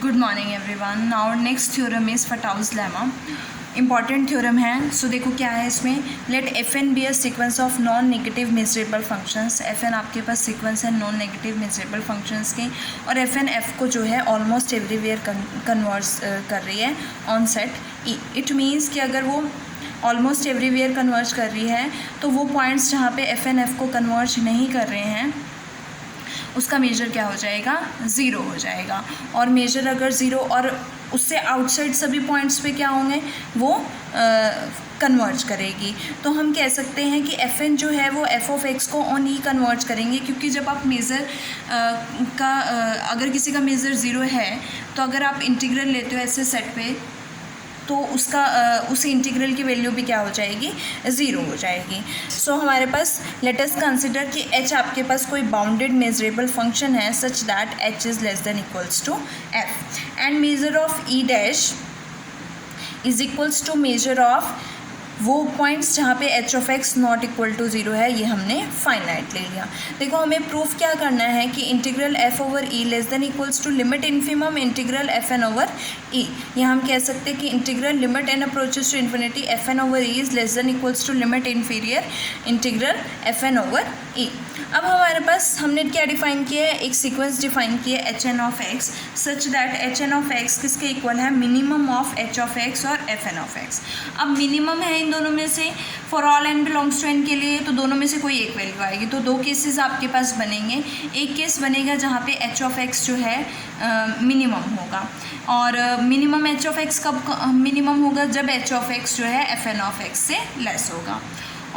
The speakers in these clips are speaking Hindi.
Good morning everyone. Now next theorem is Fatou's lemma. Important theorem है। सो देखो क्या है इसमें, let F N be a sequence of non negative measurable functions. F N आपके पास सीक्वेंस है नॉन नेगेटिव मेजरेबल फंक्शंस की, और एफ एन एफ को जो है ऑलमोस्ट एवरीवेयर कन्वर्स कर रही है on set E. It means कि अगर वो ऑलमोस्ट एवरीवेयर कन्वर्ज कर रही है तो वो पॉइंट्स जहाँ पे एफ एन एफ को कन्वर्ज नहीं कर रहे हैं उसका मेजर क्या हो जाएगा, ज़ीरो हो जाएगा। और मेजर अगर ज़ीरो और उससे आउटसाइड सभी पॉइंट्स पे क्या होंगे, वो कन्वर्ज करेगी। तो हम कह सकते हैं कि एफ एन जो है वो एफ ऑफ एक्स को ऑन ई कन्वर्ज करेंगे, क्योंकि जब आप मेज़र अगर किसी का मेज़र ज़ीरो है तो अगर आप इंटीग्रल लेते हो ऐसे सेट पे तो उसका उस इंटीग्रल की वैल्यू भी क्या हो जाएगी, ज़ीरो हो जाएगी। सो हमारे पास लेट अस कंसिडर कि h आपके पास कोई बाउंडेड मेजरेबल फंक्शन है such that h is less than equals to f and measure of e dash is equals to measure of वो पॉइंट्स जहाँ पे h of x not equal to zero है। ये हमने फाइनाइट ले लिया। देखो हमें प्रूफ क्या करना है कि integral f over e less than equals to limit infimum integral F N over e। ये हम कह सकते हैं कि integral limit N approaches to infinity F N over E is less than equals to limit inferior integral F N over E. अब हमारे पास हमने क्या डिफाइन किया है, एक सीक्वेंस डिफाइन किया है h N of x such that h N of x किसके इक्वल है, minimum of h of x और एफ एन ऑफ एक्स। अब मिनिमम है इन दोनों में से, for all n belongs to n के लिए तो दोनों में से कोई एक वैल्यू आएगी। तो दो केसेस आपके पास बनेंगे। एक केस बनेगा जहाँ पे एच ऑफ एक्स जो है मिनिमम होगा, और मिनिमम एच ऑफ एक्स कब मिनिमम होगा, जब एच ऑफ एक्स जो है एफ एन ऑफ एक्स से लेस होगा।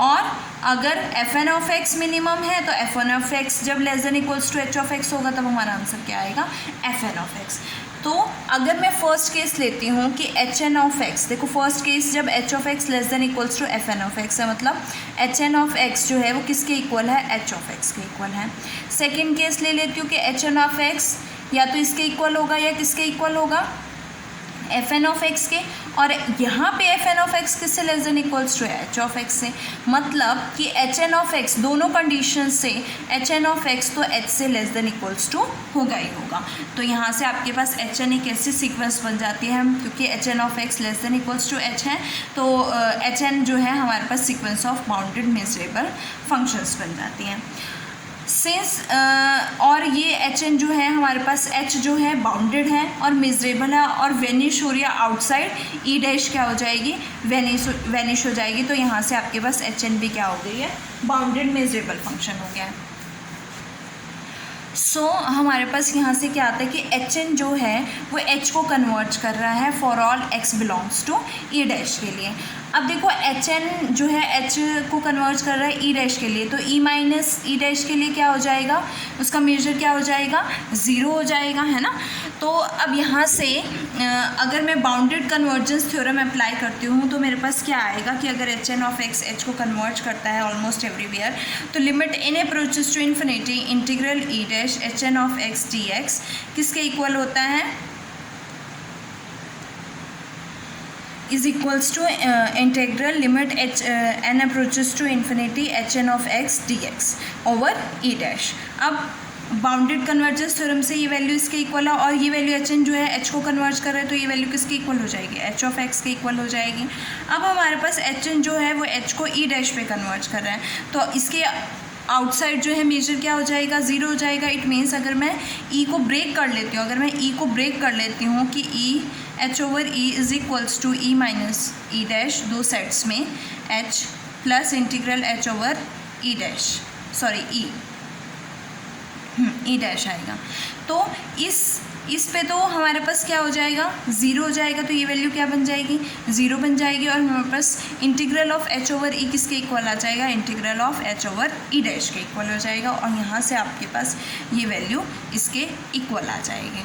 और अगर f n of x minimum है तो एफ एन ऑफ एक्स जब less than equals to h of x होगा तब हमारा आंसर क्या आएगा, एफ एन ऑफ एक्स। तो अगर मैं फर्स्ट केस लेती हूँ कि एच एन ऑफ एक्स, देखो फर्स्ट केस जब h of x less than equals to f n of x है, मतलब एच एन ऑफ एक्स जो है वो किसके इक्वल है, एच ऑफ एक्स के इक्वल है। सेकेंड केस ले लेती हूँ कि एच एन ऑफ एक्स या तो इसके इक्वल होगा या किसके इक्वल होगा, एफ एन ऑफ एक्स के, और यहाँ पे एफ एन ऑफ एक्स किससे less than equals to h of x से। मतलब कि एच एन ऑफ एक्स दोनों कंडीशन से एच एन ऑफ एक्स तो एच से लेस देन इक्वल्स टू होगा ही होगा। तो यहाँ से आपके पास एच एन एक ऐसी सीक्वेंस बन जाती है, क्योंकि H N of x less than equals to H है तो एच एन जो है हमारे पास sequence of bounded measurable functions बन जाती हैं। सिंस और ये एच एन जो है हमारे पास एच जो है बाउंडेड है और मेजरेबल है और वेनिश हो रही है आउटसाइड, ई डैश क्या हो जाएगी, वेनिश हो जाएगी। तो यहाँ से आपके पास एच एन भी क्या हो गई है, बाउंडेड मेजरेबल फंक्शन हो गया है। सो हमारे पास यहाँ से क्या आता है कि एच एन जो है वो एच को कन्वर्ट कर रहा है for all x belongs to e dash के लिए। अब देखो एच एन जो है एच को कन्वर्ट कर रहा है ई डैश के लिए, तो ई माइनस ई डैश के लिए क्या हो जाएगा, उसका मेजर क्या हो जाएगा, ज़ीरो हो जाएगा, है ना। तो अब यहाँ से अगर मैं बाउंडेड कन्वर्जेंस थ्योरम अप्लाई करती हूँ तो मेरे पास क्या आएगा कि अगर h N of x h को कन्वर्ट करता है ऑलमोस्ट एवरीवेयर, तो limit N approaches to infinity integral e dash h N of x d x किसके इक्वल होता है, is equals to integral limit h n approaches to infinity h N of x d x over e dash. अब बाउंडेड कन्वर्जेंस थ्योरम से ये वैल्यू इसके इक्वल है, और ये वैल्यू एच एन जो है एच को कन्वर्ज कर रहा है तो ये वैल्यू किसके इक्वल हो जाएगी, एच ऑफ एक्स के इक्वल हो जाएगी। अब हमारे पास एच एन जो है वो एच को ई डैश पे कन्वर्ज कर रहा है, तो इसके आउटसाइड जो है मेजर क्या हो जाएगा, ज़ीरो हो जाएगा। इट मीन्स अगर मैं ई को ब्रेक कर लेती हूँ, अगर मैं ई को ब्रेक कर लेती हूँ कि e h over e is equals to e minus e dash, दो सेट्स में h plus integral h over e dash, sorry e dash आएगा। तो इस पे तो हमारे पास क्या हो जाएगा, ज़ीरो हो जाएगा, तो ये वैल्यू क्या बन जाएगी, ज़ीरो बन जाएगी। और हमारे पास इंटीग्रल ऑफ एच ओवर ई किसके इक्वल आ जाएगा, integral of H over e dash के इक्वल हो जाएगा, और यहाँ से आपके पास ये वैल्यू इसके इक्वल आ जाएगी।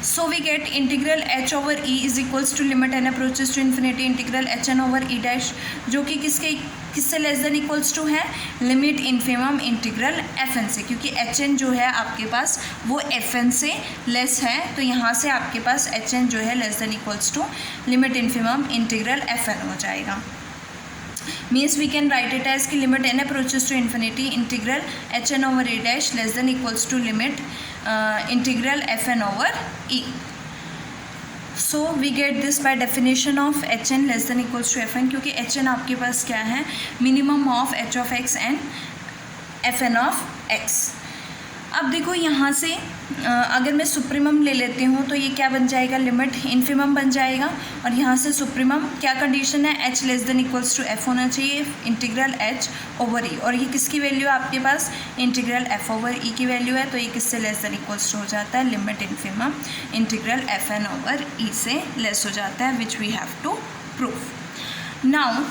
So we get integral h over e is equals to limit n approaches to infinity integral h n over e dash, जो कि किससे लेस देन इक्वल्स टू है, limit infimum integral F n से, क्योंकि एच एन जो है आपके पास वो एफ एन से लेस है, तो यहाँ से आपके पास एच एन जो है less than equals to limit infimum integral F N हो जाएगा। Means we can write it as की limit n approaches to infinity integral hn over a dash less than equals to limit integral fn over e. So we get this by definition of hn less than equals to fn, क्योंकि hn आपके पास क्या है, minimum of h of x and fn of x. अब देखो यहाँ से अगर मैं सुप्रीमम ले लेती हूँ तो ये क्या बन जाएगा, लिमिट इन्फिमम बन जाएगा. और यहाँ से सुप्रीमम क्या कंडीशन है, h less than equals to f होना चाहिए, इंटीग्रल h ओवर e. और ये किसकी वैल्यू है आपके पास, इंटीग्रल f ओवर e की वैल्यू है. तो ये किससे लेस देन इक्वल्स टू हो जाता है, limit infimum integral fn over e से लेस हो जाता है, which we have to prove. Now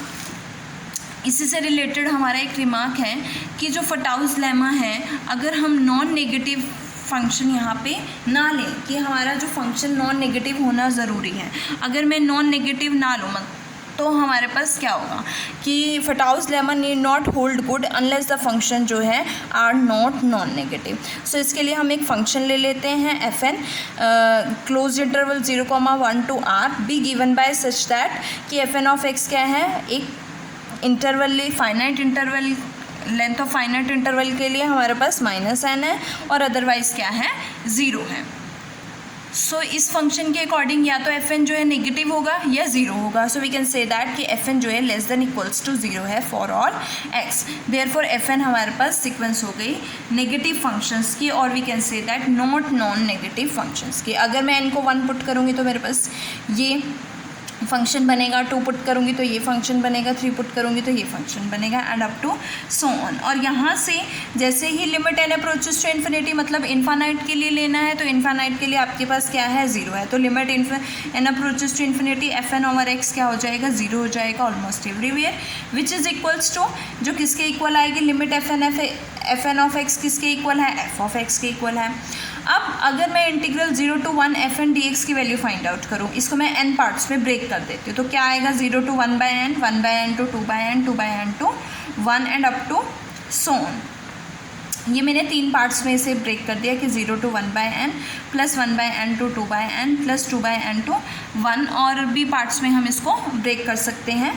इसी से रिलेटेड हमारा एक रिमार्क है कि जो फटाउज लेमा है, अगर हम नॉन नेगेटिव फंक्शन यहाँ पे ना लें, कि हमारा जो फंक्शन नॉन नेगेटिव होना ज़रूरी है, अगर मैं नॉन नेगेटिव ना लूँ तो हमारे पास क्या होगा कि Fatou's lemma need not hold good unless the function जो है are not non negative. So इसके लिए हम एक फंक्शन ले लेते हैं fn close interval 0,1 to r be given by such that कि fn ऑफ x क्या है, एक interval finite interval, length of finite interval के लिए हमारे पास -n है और अदरवाइज़ क्या है, 0 है. सो इस फंक्शन के अकॉर्डिंग या तो fn जो है नेगेटिव होगा या 0 होगा. So we can say that कि fn जो है लेस देन इक्वल्स टू 0 है for all x. Therefore fn हमारे पास सीक्वेंस हो गई नेगेटिव फंक्शंस की, और we can say that not non negative functions की. अगर मैं n को 1 पुट करूँगी तो मेरे पास ये फंक्शन बनेगा, 2 पुट करूँगी तो ये फंक्शन बनेगा, 3 पुट करूँगी तो ये फंक्शन बनेगा, and up to so on. और यहाँ से जैसे ही limit n approaches to infinity, मतलब इन्फानाइट के लिए लेना है, तो इन्फानाइट के लिए आपके पास क्या है, 0 है. तो limit n approaches to infinity fn over x क्या हो जाएगा, 0 हो जाएगा almost everywhere, which is equals to जो किसके इक्वल आएगी, लिमिट fn ऑफ x किसके इक्वल है, f ऑफ x के इक्वल है. अब अगर मैं इंटीग्रल 0 to 1 fn dx की वैल्यू फाइंड आउट करूँ, इसको मैं n पार्ट्स में ब्रेक कर देती हूँ, तो क्या आएगा, 0 to 1 by n, 1 by n to 2 by n, 2 by n to 1 and up to so on. ये मैंने 3 पार्ट्स में इसे ब्रेक कर दिया कि 0 to 1 by n plus 1 by n to 2 by n plus 2 by n to 1, और भी पार्ट्स में हम इसको ब्रेक कर सकते हैं.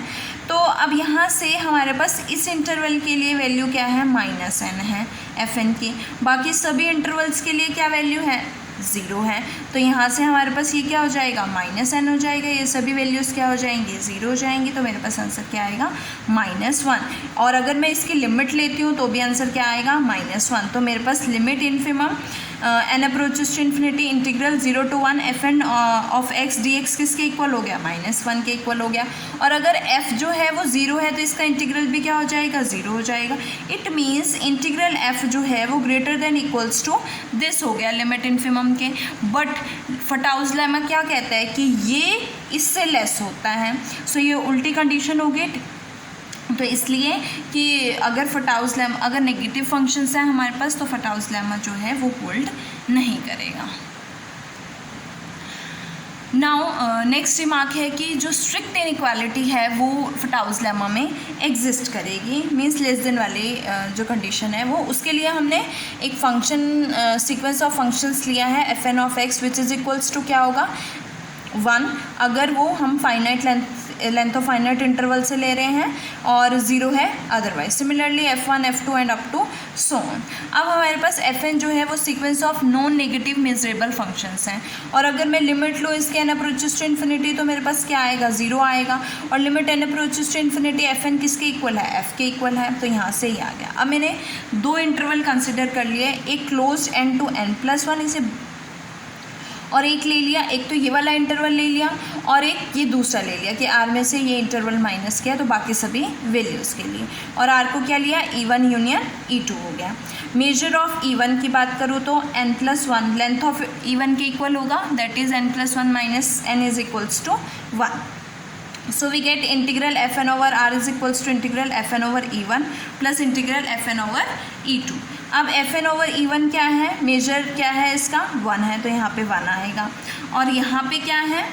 तो अब यहाँ से हमारे पास इस इंटरवल के लिए वैल्यू क्या है, -n है fn की. बाकी सभी इंटरवल्स के लिए क्या वैल्यू है, 0 है. तो यहाँ से हमारे पास ये क्या हो जाएगा, -n हो जाएगा. ये सभी वैल्यूज़ क्या हो जाएंगी, 0 हो जाएंगी. तो मेरे पास आंसर क्या आएगा, -1. और अगर मैं इसकी लिमिट लेती हूँ तो भी आंसर क्या आएगा, -1. तो मेरे पास limit infimum n approaches to infinity integral 0 to 1 fn of x dx किसके इक्वल हो गया, -1 के इक्वल हो गया. और अगर f जो है वो 0 है तो इसका इंटीग्रल भी क्या हो जाएगा, 0 हो जाएगा. इट मीन्स इंटीग्रल f जो है वो greater than equals to this हो गया लिमिट इन्फिमम के. बट फटाउज लेमा क्या कहता है कि ये इससे लेस होता है. सो ये उल्टी कंडीशन हो गई. तो इसलिए कि अगर फटाउज लेमा, अगर नेगेटिव फंक्शंस हैं हमारे पास, तो फटाउज लेमा जो है वो होल्ड नहीं करेगा. नाउ नेक्स्ट रिमार्क है कि जो स्ट्रिक्ट इनइक्वालिटी है वो फटाउज लेमा में एग्जिस्ट करेगी. मीन्स लेस देन वाली जो कंडीशन है वो, उसके लिए हमने एक फंक्शन सीक्वेंस ऑफ फंक्शंस लिया है fn of x which is equals to क्या होगा, 1, अगर वो हम finite length of finite interval से ले रहे हैं, और 0 है otherwise. Similarly f1 f2 and up to so on. अब हमारे पास fn जो है वो sequence of non negative measurable functions हैं, और अगर मैं लिमिट लो इसके n अप्रोचेस टू इन्फिनिटी तो मेरे पास क्या आएगा, 0 आएगा. और limit n approaches to infinity fn किसके इक्वल है, f के इक्वल है. तो यहाँ से ही आ गया. अब मैंने 2 इंटरवल कंसिडर कर लिए, एक क्लोज n to n+1 इसे, और एक ले लिया, एक तो ये वाला इंटरवल ले लिया और एक ये दूसरा ले लिया कि r में से ये इंटरवल माइनस किया तो बाकी सभी वैल्यूज़ के लिए. और r को क्या लिया, e1 यूनियन e2 हो गया. मेजर ऑफ e1 की बात करूँ तो n+1 लेंथ ऑफ e1 के इक्वल होगा, that is n+1 minus n is equals to 1. So we get integral fn over r is equals to integral fn over e1 plus integral fn over e2. अब fn over e1 क्या है, मेजर क्या है इसका, 1 है, तो यहाँ पे 1 आएगा. और यहाँ पे क्या है,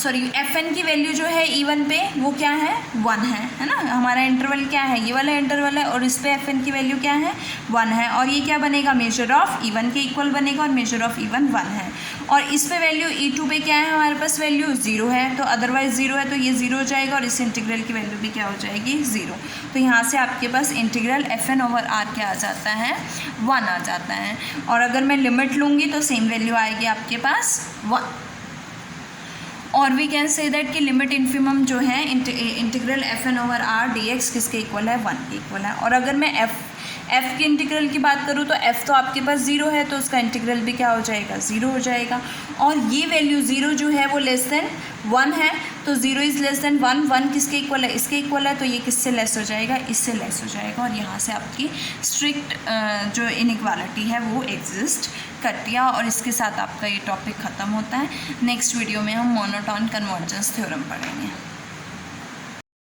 सॉरी एफ एन की वैल्यू जो है E1 पे वो क्या है 1 है ना। हमारा इंटरवल क्या है, ये वाला इंटरवल है और इस पे एफ एन की वैल्यू क्या है 1 है, और ये क्या बनेगा मेजर ऑफ E1 के इक्वल बनेगा, और मेजर ऑफ E1 1 है, और इस पे वैल्यू E2 पे क्या है हमारे पास वैल्यू 0 है, तो अदरवाइज 0 है तो ये 0 हो जाएगा, और इस इंटीग्रल की वैल्यू भी क्या हो जाएगी 0। तो यहाँ से आपके पास इंटीग्रल FN ओवर R क्या आ जाता है 1 आ जाता है, और अगर मैं लिमिट लूँगी तो सेम वैल्यू आएगी आपके पास 1। और वी कैन से दैट कि लिमिट इन्फिमम जो है integral FN over R dx किसके इक्वल है 1 के इक्वल है। और अगर मैं f के इंटीग्रल की बात करूँ तो f तो आपके पास 0 है, तो उसका इंटीग्रल भी क्या हो जाएगा 0 हो जाएगा, और ये वैल्यू 0 जो है वो लेस देन 1 है, तो 0 इज़ लेस देन 1, 1 किसके इक्वल है इसके इक्वल है, तो ये किससे लेस हो जाएगा इससे लेस हो जाएगा, और यहाँ से आपकी स्ट्रिक्ट जो इनइक्वालिटी है वो एग्जिस्ट करती है, और इसके साथ आपका ये टॉपिक ख़त्म होता है। नेक्स्ट वीडियो में हम मोनोटोन कन्वर्जेंस थ्योरम पढ़ेंगे।